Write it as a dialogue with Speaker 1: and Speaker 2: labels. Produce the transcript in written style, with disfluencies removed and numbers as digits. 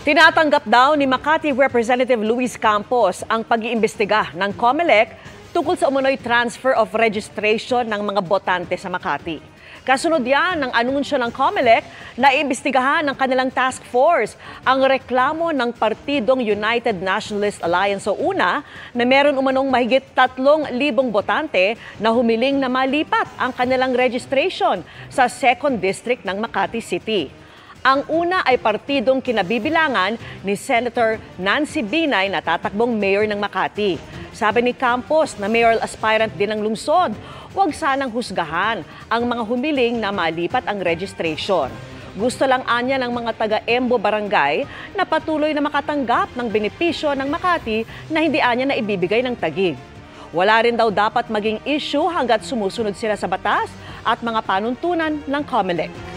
Speaker 1: Tinatanggap daw ni Makati Representative Luis Campos ang pag-iimbestiga ng COMELEC tungkol sa umunoy transfer of registration ng mga botante sa Makati. Kasunod yan ng anunsyo ng COMELEC na iimbestigahan ng kanilang task force ang reklamo ng Partidong United Nationalist Alliance o UNA na meron umanong mahigit 3,000 botante na humiling na malipat ang kanilang registration sa 2nd District ng Makati City. Ang una ay partidong kinabibilangan ni Senator Nancy Binay na tatakbong mayor ng Makati. Sabi ni Campos na mayoral aspirant din ng lungsod, huwag sanang husgahan ang mga humiling na malipat ang registration. Gusto lang anya ng mga taga-Embo Barangay na patuloy na makatanggap ng benepisyo ng Makati na hindi anya na ibibigay ng Taguig. Wala rin daw dapat maging issue hanggat sumusunod sila sa batas at mga panuntunan ng COMELEC.